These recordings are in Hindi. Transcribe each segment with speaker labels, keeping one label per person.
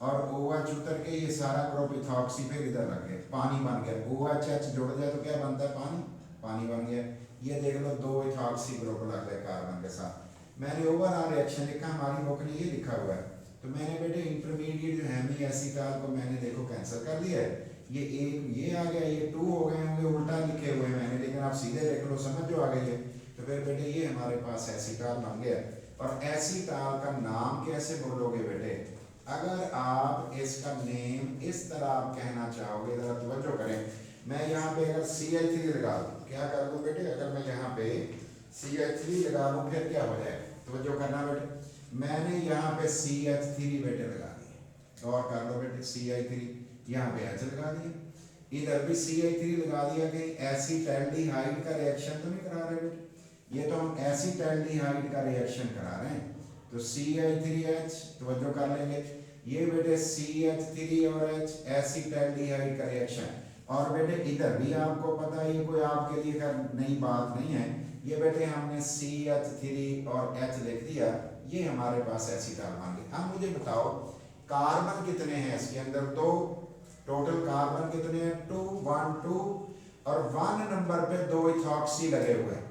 Speaker 1: और OH उतर के ये सारा ग्रुप इथॉक्सी फिर इधर रख गए, पानी बन गया। OHH जुड़ जाए तो क्या बनता है? पानी, पानी बन गया। ये देख लो 2 इथॉक्सी ग्रुप लग गए कार्बन के साथ। मैंने ओवरऑल रिएक्शन लिखा, हमारी बुक ने ये लिखा हुआ है, तो मैंने बेटे इंटरमीडिएट जो हेमी एसीटाल को मैंने देखो कैंसिल कर दिया है। ये एक ये आ गया, ये 2 हो गए होंगे, उल्टा लिखे हुए मैंने, लेकिन आप सीधे देख लो समझ जो आ गई है। तो फिर बेटे ये हमारे पास एसीटाल बन गया। और एसीटाल का नाम कैसे बोलोगे बेटे? अगर आप इसका नेम इस तरह आप कहना चाहोगे, जरा तवज्जो करें, मैं यहाँ पे अगर CH3 लगा दूँ, क्या कर दूँ बेटे? अगर मैं यहाँ पे CH3 लगा दूँ फिर क्या हो जाएगा? तवज्जो करना बेटे, मैंने यहाँ पे CH3 बेटे लगा दिया, गौर कर लो बेटे, CH3 यहाँ पे H लगा दिया, इधर भी CH3 लगा दिया। कहीं एसीटैल्डिहाइड का रिएक्शन तो नहीं करा रहे बेटे? ये तो हम एसीटैल्डिहाइड का रिएक्शन करा रहे हैं। तो CH3H तवज्जो कर लेंगे, ये बेटे CH3 और H एसीटैल्डिहाइड का रिएक्शन। और बेटे इधर भी आपको पता है, ये कोई आपके लिए का नई बात नहीं है, ये बेटे हमने CH3 और H लिख दिया, ये हमारे पास एसीटाल बन गया। अब मुझे बताओ कार्बन कितने हैं इसके अंदर? तो टोटल कार्बन कितने हैं? 2 1 2, और 1 नंबर पे 2 इथॉक्सी लगे हुए हैं।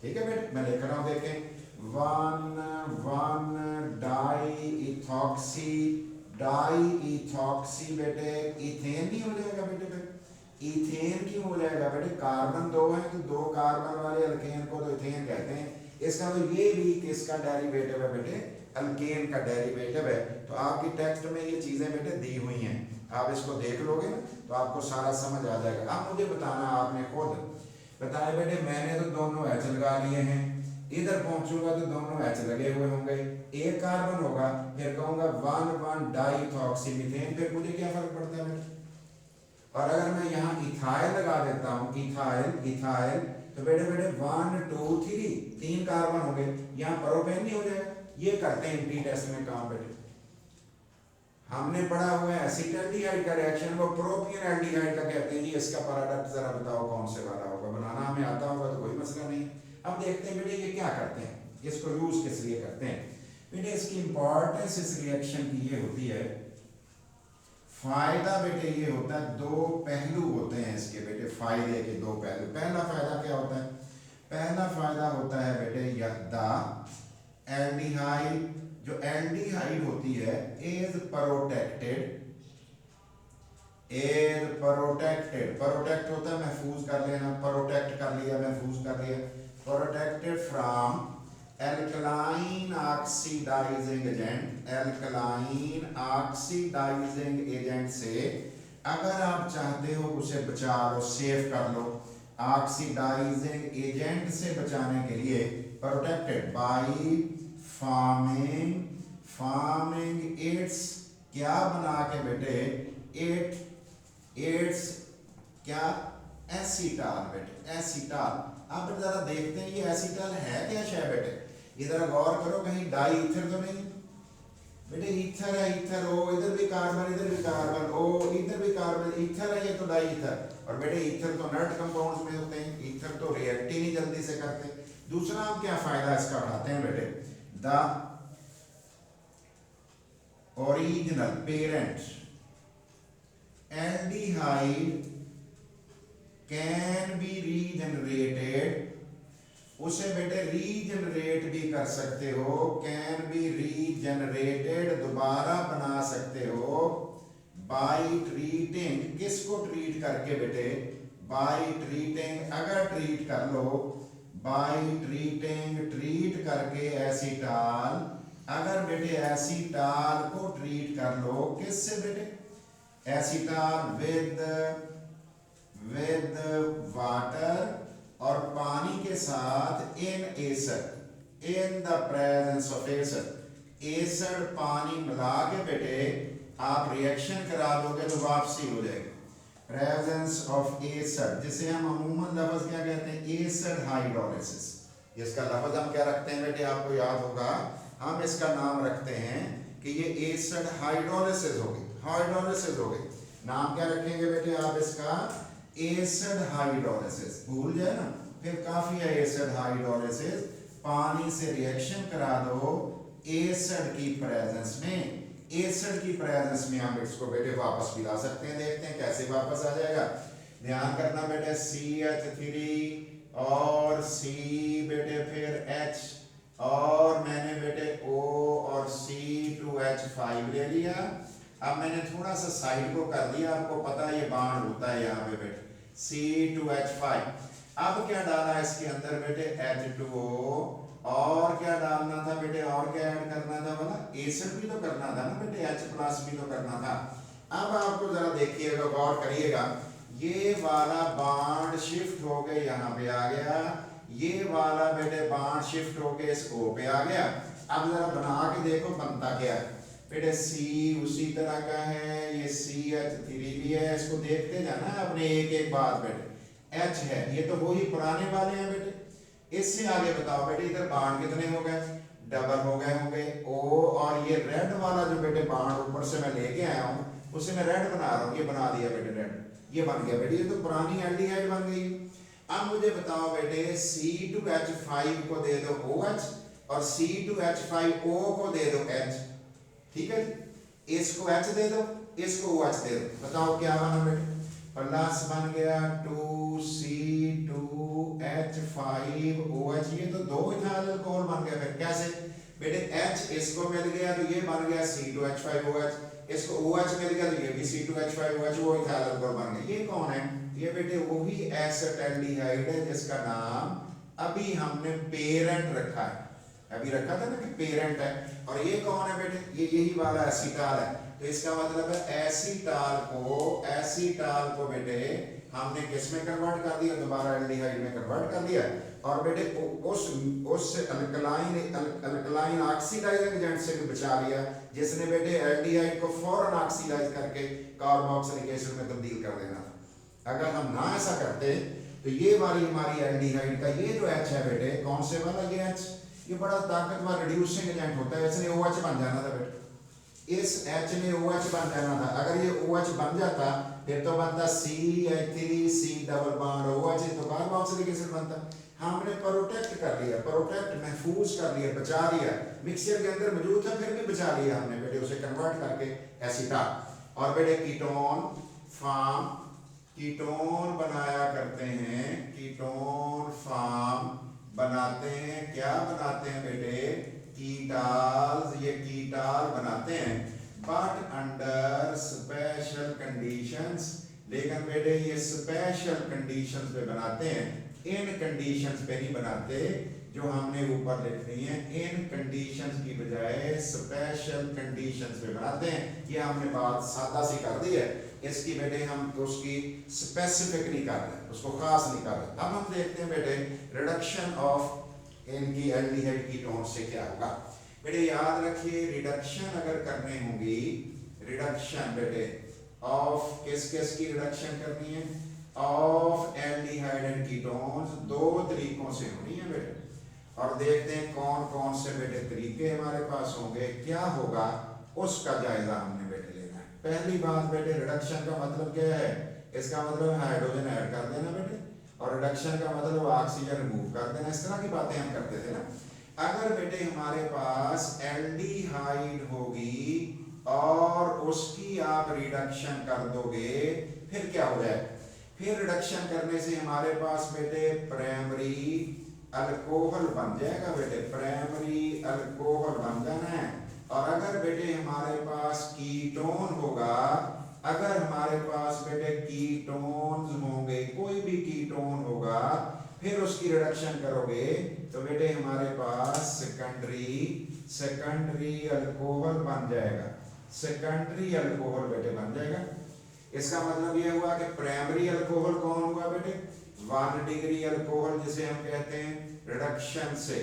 Speaker 1: ठीक है बेटे, मैं लिख रहा हूं, देखें 1 1 डाई इथॉक्सी, डाई इथॉक्सी बेटे इथेन नहीं हो जाएगा बेटे? फिर इथेन क्यों हो जाएगा बेटे? कार्बन 2 है तो 2 कार्बन वाले अल्केन को तो इथेन कहते हैं। इसका तो ये भी किसका डेरिवेटिव है बेटे? अल्केन का डेरिवेटिव है। तो आपकी टेक्स्ट में ये चीजें बेटे दी हुई हैं, आप इसको देख लोगे ना तो आपको सारा समझ आ जाएगा। अब मुझे बताना, आपने खुद बताया बेटे, मैंने तो दोनों H लगा लिए हैं, इधर पहुंचूंगा तो दोनों H लगे हुए होंगे, एक कार्बन होगा, फिर कहूंगा 1 1 डाइथॉक्सी मीथेन, फिर मुझे क्या फर्क पड़ता है बेटे? और अगर मैं यहाँ इथाइल लगा देता हूँ, इथाइल इथाइल, तो बेटे बेटे 1 2 3 कार्बन हो गए, यहाँ प्रोपेन नहीं हो जाएगा? ये करते हैं एंटी टेस्ट में काम बेटे। हमने पढ़ा हुआ है एसीटैल्डिहाइड का रिएक्शन, वो प्रोपियन एल्डिहाइड का कहते हैं जी। इसका प्रोडक्ट जरा बताओ कौन से वाला होगा? बनाना हमें आता होगा तो कोई मसला नहीं। अब देखते हैं बेटे ये क्या करते हैं, इसको यूज किस लिए करते हैं बेटे? इसकी इंपॉर्टेंस इस रिएक्शन की ये होती है, फायदा बेटे ये होता है, 2 पहलू होते हैं इसके बेटे, फायदे के 2 पहलू। पहला फायदा क्या होता है? पहला फायदा होता है बेटे यदा एल्डिहाइड, जो एल्डिहाइड होती है is protected, is protected, protect होता है महफूज कर लेना, प्रोटेक्ट कर लिया, महफूज कर लिया, protected from alkaline oxidising agent, alkaline oxidising agent से अगर आप चाहते हो उसे बचा लो, सेव कर लो, ऑक्सीडाइजिंग एजेंट से बचाने के लिए protected by farming, farming it's, क्या बना के बेटे? इट्स क्या? एसीटाल बेटे, एसीटाल। अब जरा देखते हैं ये एसीटाल है क्या शय बेटे? इधर गौर करो, कहीं डाई ईथर तो नहीं बेटे? ईथर है, ईथर ओ, इधर भी कार्बन, इधर भी कार्बन ओ, इधर भी कार्बन, ईथर है, ये तो डाई ईथर। और बेटे ईथर तो नट कंपाउंड्स में होते हैं, ईथर तो रिएक्ट ही नहीं जल्दी से करते। दूसरा हम क्या फायदा इसका उठाते हैं बेटे? The original parent aldehyde can be regenerated, उसे बेटे रीजनरेट भी कर सकते हो, कैन बी रीजनरेटेड, दोबारा बना सकते हो, बाय ट्रीटिंग, किसको ट्रीट करके बेटे? बाय ट्रीटिंग, अगर ट्रीट कर लो, बाय ट्रीटिंग, ट्रीट करके एसीटाल, अगर बेटे एसीटाल को ट्रीट कर लो, किससे बेटे? एसीटाल विद वाटर, और पानी के साथ in acid, in the presence of acid, acid पानी मिला के बेटे आप रिएक्शन करा दोगे तो वापसी हो जाएगी। प्रेजेंस ऑफ एसिड, जिसे हम अमूमन लफ्ज क्या कहते हैं? Acid hydrolysis. इसका लफ्ज हम क्या रखते हैं बेटे? आपको याद होगा, हम इसका नाम रखते हैं कि ये एसिड हाइड्रोलिसिस हो गई, हाइड्रोलिसिस हो गई। नाम क्या रखेंगे बेटे आप इसका? Acid hydrolysis. भूल जाए ना, फिर काफी है एसिड हाइड्रोलिसिस, पानी से रिएक्शन करा दो एसिड की प्रेजेंस में, एसिड की प्रेजेंस में हम इसको बेटे वापस भी ला सकते हैं। देखते हैं कैसे वापस आ जाएगा। ध्यान करना बेटे, CH3 और C बेटे फिर H और मैंने बेटे O और C2H5 ले लिया। अब मैंने थोड़ा सा साइड को कर दिया, आपको पता है ये बॉन्ड होता है यहाँ पे बेटे C2H5। अब क्या डाला इसके अंदर बेटे H2O, और क्या डालना था बेटे, और क्या ऐड करना था, बोला एसिड भी तो करना था ना बेटे, H प्लस भी तो करना था। अब आपको जरा देखिएगा, गौर करिएगा, ये वाला बॉन्ड शिफ्ट हो गए यहाँ पे आ गया, ये वाला बेटे बॉन्ड शिफ्ट हो गए इस O पे आ गया। अब जरा बना के देखो बनता क्या है बेटे, C उसी तरह का है, ये CH3 भी है, इसको देखते जाना अपने एक एक बात बेटे। H है, ये तो वही पुराने वाले हैं बेटे। इससे आगे बताओ बेटे, इधर बॉन्ड कितने हो गए, डबल हो गए होंगे O, और ये रेड वाला जो बेटे बॉन्ड ऊपर से मैं लेके आया हूँ उसे मैं रेड बना रहा हूँ, ये बना दिया बेटे रेड, ये बन गया बेटे, ये तो पुरानी एल्डिहाइड बन गई। अब मुझे बताओ बेटे, C2H5 को दे दो OH और C2H5O को दे दो H, ठीक है, इसको H दे दो, इसको OH दे दो, बताओ क्या बना बेटे, प्लस बन गया 2C2H5OH, ये तो दो इथाइल अल्कोहल बन गया। फिर कैसे बेटे, H इसको मिल गया तो ये बन गया C2H5OH, इसको OH मिल गया तो ये भी C2H5OH, वो इथाइल अल्कोहल बन गया। ये कौन है, ये बेटे वही एसिटाल्डिहाइड है जिसका नाम अभी हमने पेरेंट रखा है, अभी रखा था ना कि पेरेंट है। और ये कौन है बेटे, ये यही वाला एसिटाल है। तो इसका मतलब है एसिटाल को बेटे हमने किस में कन्वर्ट कर दिया, दोबारा एल्डिहाइड में कन्वर्ट कर दिया। और बेटे उस अल्कलाइन ऑक्सीडाइजिंग एजेंट से भी बचा लिया जिसने बेटे एल्डिहाइड को फौरन ऑक्सीडाइज करके कार्बोक्सिलिक एसिड में तब्दील कर देना था। अगर हम ना ऐसा करते तो ये वाली हमारी एल्डिहाइड का ये जो H है बेटे, कौन से वाला ये H, ये बड़ा ताकतवर रिड्यूसिंग एजेंट होता है, इसने OH बन जाना था बेटे, इस H ने OH बन जाना था। अगर ये OH बन जाता फिर तो बनता CH3C डबल बॉन्ड OH, तो कार्बोक्सिलिक एसिड बनता। हमने प्रोटेक्ट कर लिया, प्रोटेक्ट महफूज कर लिया, बचा लिया, मिक्सचर के अंदर मौजूद था फिर भी बचा लिया हमने बेटे, उसे कन्वर्ट करके एसिटाल। और बेटे कीटोन फॉर्म, कीटोन बनाया करते हैं, कीटोन फॉर्म बनाते हैं, क्या बनाते हैं बेटे, कीटाल्स, ये कीटाल बनाते हैं बट अंडर स्पेशल कंडीशंस। लेकिन बेटे ये स्पेशल कंडीशंस पे बनाते हैं, इन कंडीशंस पे नहीं बनाते जो हमने ऊपर लिखनी है, इन कंडीशंस की बजाय स्पेशल कंडीशंस पे बनाते हैं। ये हमने बात सादा सी कर दी है, इसकी बेटे हम उसकी स्पेसिफिक नहीं कर रहे, उसको खास नहीं कर रहे। अब हम देखते हैं बेटे रिडक्शन ऑफ इनकी एल्डिहाइड कीटोन से क्या होगा। बेटे याद रखिए, रिडक्शन अगर करनी होगी, रिडक्शन बेटे ऑफ किस किस की रिडक्शन करनी है, ऑफ एल्डिहाइड एंड कीटोन्स, दो तरीकों से होनी है बेटे। और देखते हैं कौन कौन से बेटे तरीके हमारे पास होंगे, क्या होगा उसका जायजा हमने बेटे लेना है। पहली बात बेटे, रिडक्शन का मतलब क्या है, इसका मतलब हाइड्रोजन ऐड कर देना बेटे, और रिडक्शन का मतलब ऑक्सीजन रिमूव कर देना, इस तरह की बातें हम करते थे ना। अगर बेटे हमारे पास एल्डिहाइड होगी और उसकी आप रिडक्शन कर दोगे फिर क्या हो जाए, फिर रिडक्शन करने से हमारे पास बेटे प्राइमरी अल्कोहल बन जाएगा बेटे, प्राइमरी अल्कोहल बन जाना है। और अगर बेटे हमारे पास कीटोन होगा, अगर हमारे पास बेटे कीटोन्स होंगे, कोई भी कीटोन होगा, फिर उसकी रिडक्शन करोगे तो बेटे हमारे पास सेकेंडरी अल्कोहल बन जाएगा, सेकेंडरी अल्कोहल बेटे बन जाएगा। इसका मतलब यह हुआ कि प्राइमरी अल्कोहल कौन हुआ बेटे, 1 डिग्री अल्कोहल जिसे हम कहते हैं रिडक्शन से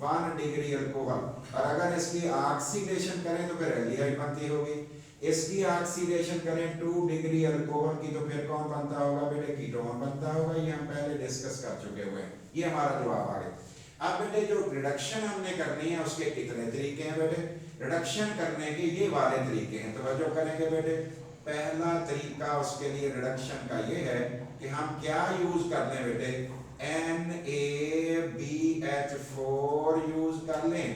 Speaker 1: 1 डिग्री अल्कोहल। और अगर इसकी ऑक्सीडेशन करें तो फिर एल्डिहाइड बनती होगी, इसकी ऑक्सीडेशन करें 2 डिग्री अल्कोहल की तो फिर कौन बनता होगा बेटे, कीटोन बनता होगा। ये हम पहले डिस्कस कर चुके हुए हैं, ये हमारा जवाब आ गया। अब बेटे जो रिडक्शन हमने करनी है उसके कितने तरीके हैं बेटे, रिडक्शन करने के ये वाले तरीके हैं, तवज्जो करेंगे बेटे। पहला तरीका उसके लिए रिडक्शन का ये है कि हम क्या यूज कर लें बेटे, NaBH4 यूज कर लें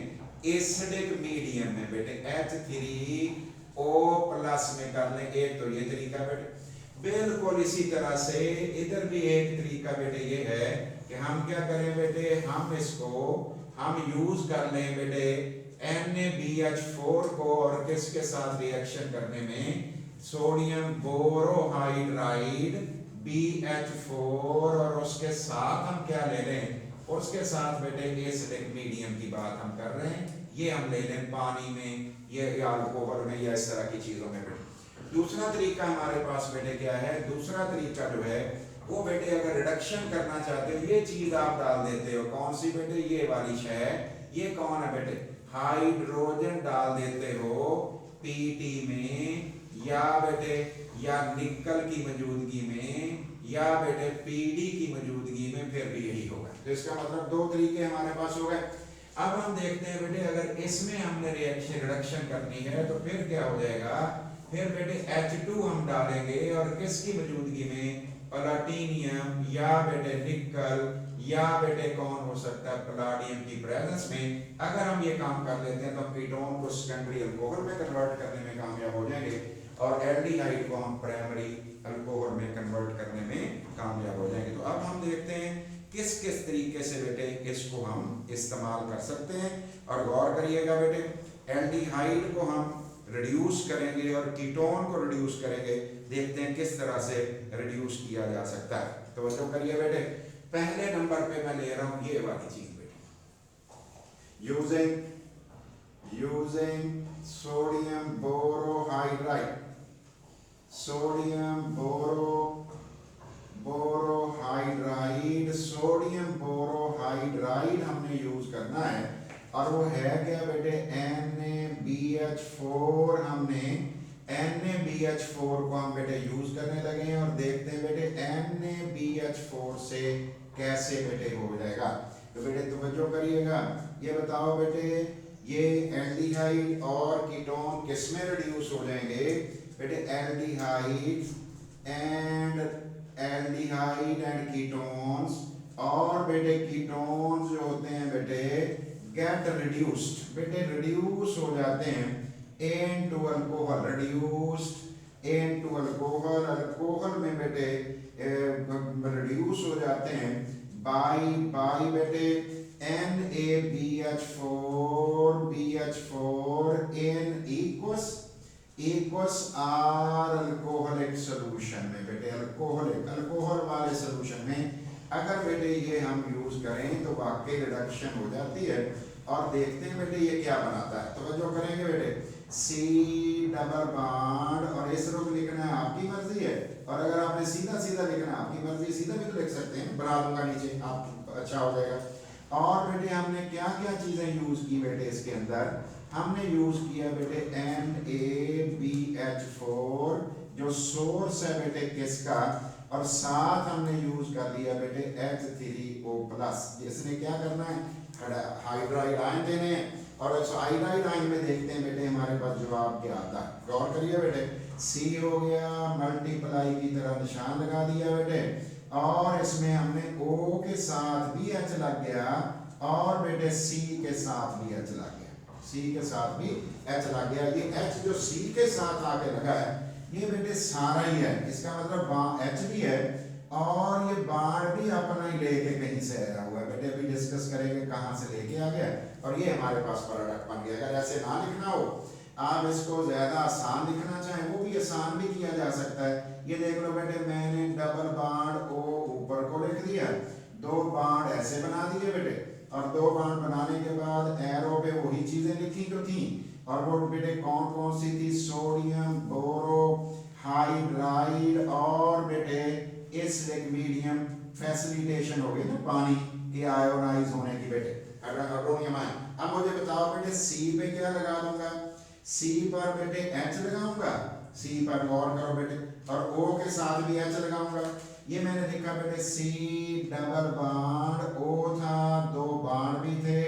Speaker 1: एसिडिक मीडियम में बेटे, H3 O प्लस में कर लें। एक तो ये तरीका बेटे, बिल्कुल इसी तरह से इधर भी एक तरीका बेटे ये है कि हम क्या करें बेटे, हम इसको हम यूज कर लें बेटे NaBH4 को और किसके साथ रिएक्शन करने में, सोडियम बोरोहाइड्राइड BH4 और उसके साथ हम क्या ले लें, उसके साथ बेटे एसिडिक मीडियम की बात हम कर रहे हैं, ये हम ले लें पानी में, ये अल्कोहल में या इस तरह की चीजों में बेटे। दूसरा तरीका हमारे पास बेटे क्या है, दूसरा तरीका जो है वो बेटे अगर रिडक्शन करना चाहते हो, ये चीज आप डाल देते हो, कौन सी बेटे, ये वाली शय, ये कौन है बेटे, हाइड्रोजन डाल देते हो PT में, या बेटे या निकल की मौजूदगी में, या बेटे PD की मौजूदगी में, फिर भी यही होगा। तो इसका मतलब दो तरीके हमारे पास हो गए। अब हम देखते हैं बेटे अगर इसमें हमने रिएक्शन रिडक्शन करनी है तो फिर क्या हो जाएगा, फिर बेटे H2 हम डालेंगे और किसकी मौजूदगी में, प्लाटिनियम या बेटे निकल या बेटे कौन हो सकता है, प्लाटियम की प्रेजेंस में। अगर हम ये काम कर लेते हैं तो कीटोन को सेकेंडरी अल्कोहल में कन्वर्ट करने में कामयाब हो जाएंगे और एल्डिहाइड को हम प्राइमरी अल्कोहल में कन्वर्ट करने में कामयाब हो जाएंगे। तो अब हम देखते हैं किस किस तरीके से बेटे इसको हम इस्तेमाल कर सकते हैं। और गौर करिएगा बेटे, एल्डिहाइड को हम रिड्यूस करेंगे और कीटोन को रिड्यूस करेंगे, देखते हैं किस तरह से रिड्यूस किया जा सकता है। तो जो करिए बेटे, पहले नंबर पे मैं ले रहा हूं ये वाली चीज बेटे, using sodium borohydride, sodium borohydride, sodium borohydride हमने यूज करना है और वो है क्या बेटे, NaBH4। हमने NaBH4 को हम बेटे यूज करने लगे हैं और देखते हैं बेटे NaBH4 से कैसे बेटे हो जाएगा। तो बेटे तवज्जो करिएगा, ये बताओ बेटे ये एल्डिहाइड और कीटोन किस में रिड्यूस हो जाएंगे बेटे, एल्डिहाइड एंड कीटोन्स, और बेटे कीटोन्स जो होते हैं बेटे गेट रिड्यूस्ड, बेटे रिड्यूस हो जाते हैं into alcohol, reduced into alcohol, alcohol में बेटे रिड्यूस हो जाते हैं बाई बेटे NaBH4 in equals R alcoholic solution में बेटे, अल्कोहल वाले सॉल्यूशन में अगर बेटे ये हम यूज करें तो वाकई रिडक्शन हो जाती है। और देखते हैं बेटे ये क्या बनाता है। तो जो करेंगे बेटे C डबल बॉन्ड, और इस रूप लिखना है आपकी मर्जी है, और अगर आपने सीधा सीधा लिखना है आपकी मर्जी, सीधा भी तो लिख सकते हैं, बना दूंगा नीचे, आप अच्छा हो जाएगा। और बेटे हमने क्या क्या चीजें यूज की बेटे इसके अंदर, हमने यूज किया बेटे NaBH4 जो सोर्स है बेटे किसका, और साथ हमने यूज कर लिया बेटे H3O+, जिसने क्या करना है, हाइड्राइड आयन देने हैं। और इस हाइड्राइड आयन में देखते हैं बेटे हमारे पास जवाब क्या आता है। गौर करिए बेटे, C हो गया, मल्टीप्लाई की तरह निशान लगा दिया बेटे, और इसमें हमने O के साथ भी H लग गया और बेटे C के साथ भी H लग गया, C के साथ भी H लग गया। ये H जो C के साथ आके लगा है ये बेटे सारा ही है, इसका मतलब H भी है और ये बाण भी अपना ही लेके कहीं से आया हुआ है बेटे, अभी डिस्कस करेंगे कहाँ से लेके आ गया, और ये हमारे पास प्रोडक्ट बन गया। अगर ऐसे ना लिखना हो, आप इसको ज्यादा आसान लिखना चाहें वो भी आसान भी किया जा सकता है। ये देख लो बेटे, मैंने डबल बाण O ऊपर को लिख दिया, दो बाण ऐसे बना दिए बेटे, और दो बाण बनाने के बाद एरो पे वही चीजें लिखी जो थी, और वो बेटे कौन कौन सी थी, सोडियम बोरोहाइड्राइड और बेटे एसिडिक मीडियम, फैसिलिटेशन हो गई ना पानी के आयोनाइज होने की बेटे, हाइड्रोनियम आयन। अब मुझे बताओ बेटे C पे क्या लगा दूंगा, C पर बेटे H लगाऊंगा, C पर गौर करो बेटे, और O के साथ भी H लगाऊंगा। ये मैंने लिखा बेटे C डबल बॉन्ड, O था, दो बाण भी थे,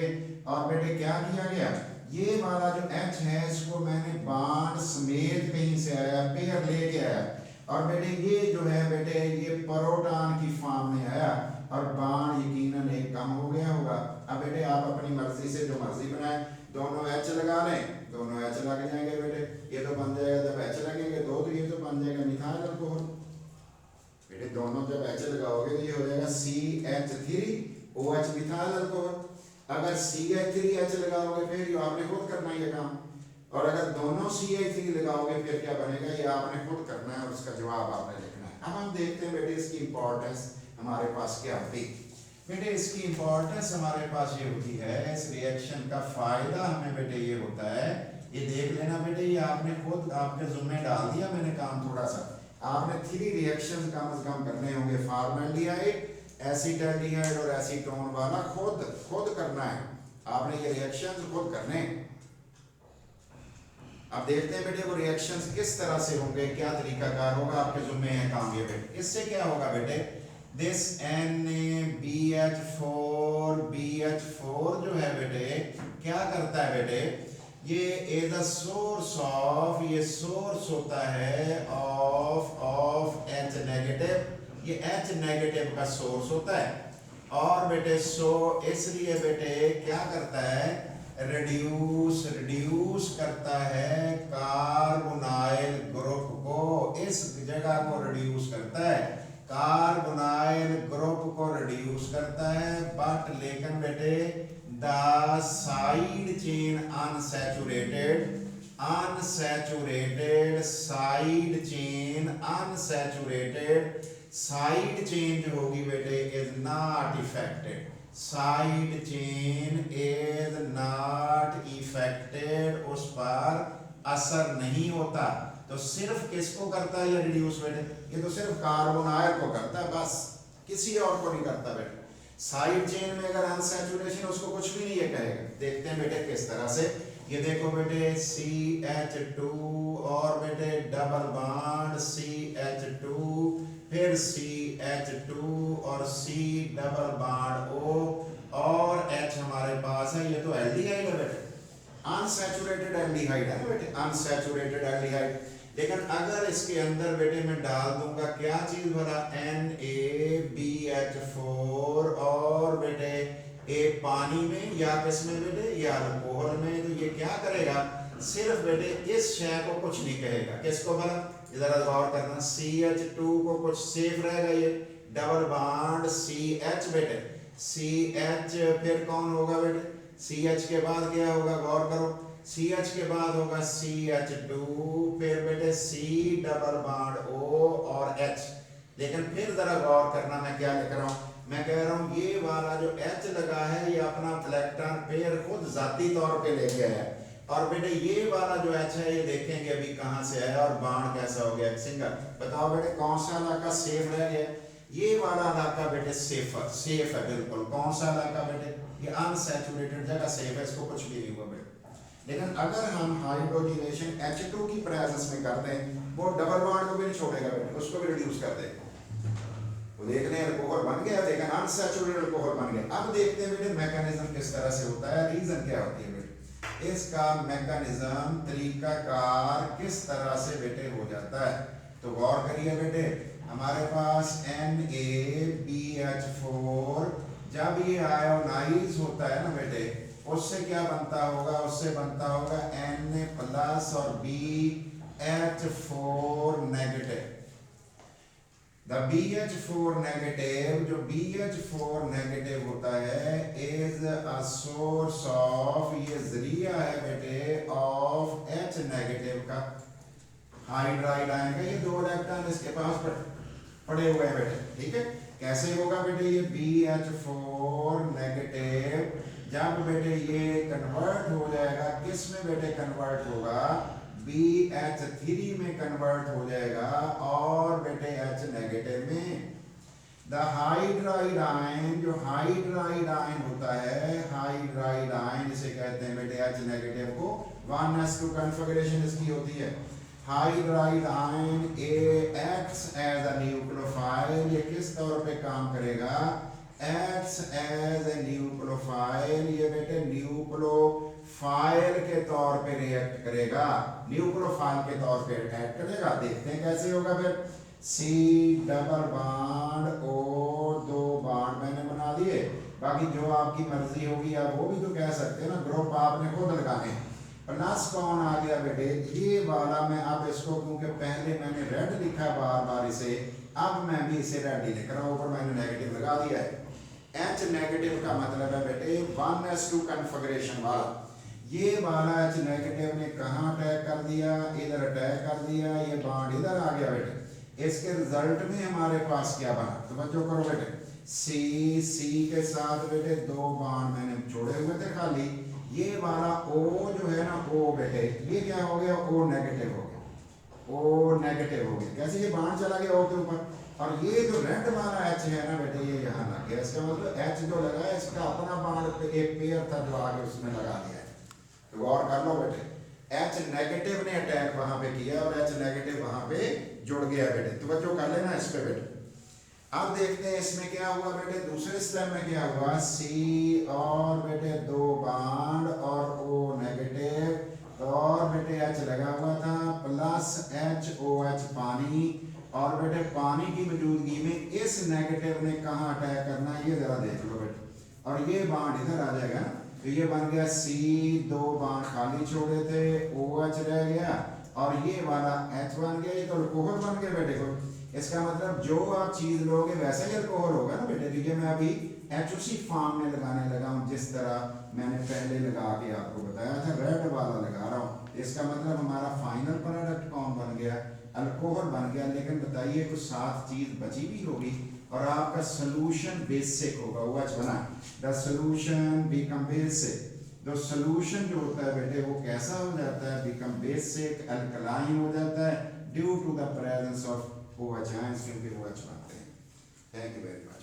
Speaker 1: और बेटे क्या किया गया, ये वाला जो H है इसको मैंने बाण समेत कहीं से आया पेयर लेके आया, और बेटे ये जो है बेटे ये प्रोटॉन की फॉर्म में आया और बाण यकीनन एक कम हो गया होगा। अब बेटे आप अपनी मर्जी से जो मर्जी बनाए, दोनों H लगा लें, दोनों H लग जाएंगे बेटे, ये तो बन जाएगा CH3H लगाओगे फिर ये आपने खुद करना है ये काम, और अगर दोनों CH3 लगाओगे फिर क्या बनेगा, ये आपने खुद करना है और उसका जवाब आपने लिखना है। अब हम देखते हैं बेटे इसकी इंपॉर्टेंस हमारे पास क्या होती है। बेटे इसकी इंपॉर्टेंस हमारे पास ये होती है, इस रिएक्शन का फायदा हमें बेटे ये होता है, ये देख लेना बेटे, ये आपने खुद आपके जुम्मे डाल दिया मैंने काम थोड़ा सा, आपने 3 रिएक्शन कम से कम करने होंगे, फॉर्मेल्डिहाइड, एसिटाल्डिहाइड और एसीटोन वाला खुद करना है आपने, ये रिएक्शंस खुद करने। अब देखते हैं बेटे वो रिएक्शंस किस तरह से होंगे, क्या तरीकाकार होगा, आपके जुम्मे है काम ये बेटे। इससे क्या होगा बेटे, दिस BH4 जो है बेटे क्या करता है बेटे, ये इज अ सोर्स ऑफ, ये सोर्स होता है ऑफ H नेगेटिव, ये H नेगेटिव का सोर्स होता है, और बेटे सो इसलिए बेटे क्या करता है, रिड्यूस करता है कार्बोनाइल ग्रुप को, इस जगह को रिड्यूस करता है, कार्बोनाइल ग्रुप को रिड्यूस करता है, बट लेकिन बेटे the side chain side chain जो होगी बेटे is not affected, side chain is not affected, उस पर असर नहीं होता। तो सिर्फ किसको करता है ये रिड्यूस बेटे, ये तो सिर्फ कार्बोनाइल को करता है बस, किसी और को नहीं करता बेटे। साइड चेन में अगर अनसैचुरेशन उसको कुछ भी नहीं ये कहेगा। देखते हैं बेटे किस तरह से, ये देखो बेटे CH2 और बेटे डबल बॉन्ड CH2, फिर CH2 और C डबल बॉन्ड O और H हमारे पास है, ये तो एल्डिहाइड है बेटे, अनसैचुरेटेड एल्डिहाइड है ना बेटे, अनसैचुरेटेड एल्डिहाइड। लेकिन अगर इसके अंदर बेटे मैं डाल दूंगा क्या चीज भला, NaBH4 और बेटे ए पानी में या किसमें बेटे, या अल्कोहल में, तो ये क्या करेगा, सिर्फ बेटे इस शय को कुछ नहीं कहेगा, किसको भला, जरा गौर करना, CH2 को कुछ सेफ रहेगा, ये डबल बॉन्ड CH बेटे, CH फिर कौन होगा बेटे, CH के बाद क्या होगा, गौर करो, CH के बाद होगा CH2, फिर बेटे C डबल बॉन्ड O और H। लेकिन फिर जरा गौर करना मैं क्या लिख रहा हूँ, मैं कह रहा हूँ ये वाला जो H लगा है ये अपना इलेक्ट्रॉन पेयर खुद जाती तौर पे लेके आया है, और बेटे ये वाला जो H है ये देखेंगे अभी कहाँ से आया और बॉन्ड कैसा हो गया सिंगल। बताओ बेटे कौन सा इलाका सेफ रह गया, ये वाला इलाका बेटे सेफ है बिल्कुल। कौन सा इलाका बेटे, ये अनसैचुरेटेड जगह सेफ है, इसको कुछ भी नहीं हुआ बेटे। लेकिन अगर हम हाइड्रोजनेशन H2 की प्रेजेंस में करते हैं, वो डबल बॉन्ड को भी नहीं छोड़ेगा बेटे, उसको भी रिड्यूस कर देगा। वो देख लें अल्कोहल बन गया, लेकिन अनसैचुरेटेड अल्कोहल बन गया। अब देखते हैं बेटे मैकेनिज्म किस तरह से होता है, रीजन क्या होती है बेटे, इसका मैकेनिज्म तरीकाकार किस तरह से बेटे हो जाता है। तो गौर करिए बेटे, हमारे पास NaBH4 जब ये आयोनाइज होता है ना बेटे, उससे क्या बनता होगा, उससे बनता होगा Na+ और BH4 negative. The BH4 negative, जो BH4 नेगेटिव होता है इज अ सोर्स ऑफ, ये जरिया है बेटे ऑफ H नेगेटिव का, हाइड्राइड आयन का, ये 2 इलेक्ट्रॉन इसके पास पड़े हुए हैं बेटे, ठीक है। कैसे होगा बेटे, ये BH4 नेगेटिव जब बेटे ये कन्वर्ट हो जाएगा, किस में बेटे कन्वर्ट होगा, BH3 में कन्वर्ट हो जाएगा, और बेटे H नेगेटिव में। द हाइड्राइड आयन, जो हाइड्राइड आयन होता है, हाइड्राइड आयन इसे कहते हैं बेटे H नेगेटिव को, 1s2 कन्फिगरेशन इसकी होती है। Hydride ion acts as a nucleophile, ये किस तौर पे काम करेगा, acts as a न्यूक्लियोफाइल, ये बेटे न्यूक्लियोफाइल के तौर पे रिएक्ट करेगा, न्यूक्लियोफाइल के तौर पे रिएक्ट करेगा। देखते हैं कैसे होगा फिर, C double bond O, 2 bond मैंने बना दिए, बाकी जो आपकी मर्जी होगी आप वो भी तो कह सकते हैं ना, ग्रुप आपने खुद लगाने। प्लस कौन आ गया बेटे, ये वाला, मैं अब इसको क्योंकि पहले मैंने रेड लिखा बार बार इसे, अब मैं भी इसे रेड ही लिख रहा हूँ, ऊपर मैंने नेगेटिव लगा दिया है। H नेगेटिव का मतलब है बेटे 1s2 कन्फिगरेशन वाला। ये वाला H नेगेटिव ने कहाँ अटैक कर दिया, इधर अटैक कर दिया, ये बॉन्ड इधर आ गया बेटे। इसके रिजल्ट में हमारे पास क्या बना, तवज्जो करो बेटे, सी के साथ बेटे दो बॉन्ड मैंने छोड़े हुए थे खाली, ये वाला O जो है ना O बेटे ये क्या हो गया, O नेगेटिव हो गया, O नेगेटिव हो गया। कैसे, ये बॉन्ड चला गया O के ऊपर, और ये जो रेड वाला H है ना बेटे ये यहाँ लग गया। इसका मतलब H जो लगा है इसका अपना बॉन्ड एक पेयर था जो आगे उसमें लगा दिया है। तो गौर कर लो बेटे, H नेगेटिव ने अटैक वहां पे किया और H नेगेटिव वहां पे जुड़ गया बेटे। तवज्जो कर लेना इस पे बेटे। अब देखते हैं इसमें क्या हुआ बेटे, दूसरे स्टेप में क्या हुआ, C और बेटे दो बॉन्ड और O नेगेटिव और बेटे H लगा हुआ था प्लस HOH पानी, और बेटे पानी की मौजूदगी में इस नेगेटिव ने कहाँ अटैक करना है ये जरा देख लो बेटे, और ये बॉन्ड इधर आ जाएगा। तो ये बन गया C, दो बॉन्ड खाली छोड़े थे, OH रह गया और ये वाला H बन गया, ये तो अल्कोहल बन गया बेटे को। इसका मतलब जो आप चीज लोगे वैसा ही अल्कोहल होगा ना बेटे। तो ये मैं अभी H उसी फॉर्म में लगाने लगा हूँ जिस तरह मैंने पहले लगा के आपको बताया था, रेड वाला लगा रहा हूँ। इसका मतलब हमारा फाइनल प्रोडक्ट कौन बन गया, अल्कोहल बन गया। लेकिन बताइए कुछ साथ चीज बची भी होगी और आपका सोल्यूशन बेसिक होगा, OH बना, द सोल्यूशन बिकम बेसिक। तो सोल्यूशन जो होता है बेटे वो कैसा हो जाता है, बिकम बेसिक अल्कलाइन हो जाता है due to the presence of OH ions, क्योंकि OH बनते हैं। Thank you very much.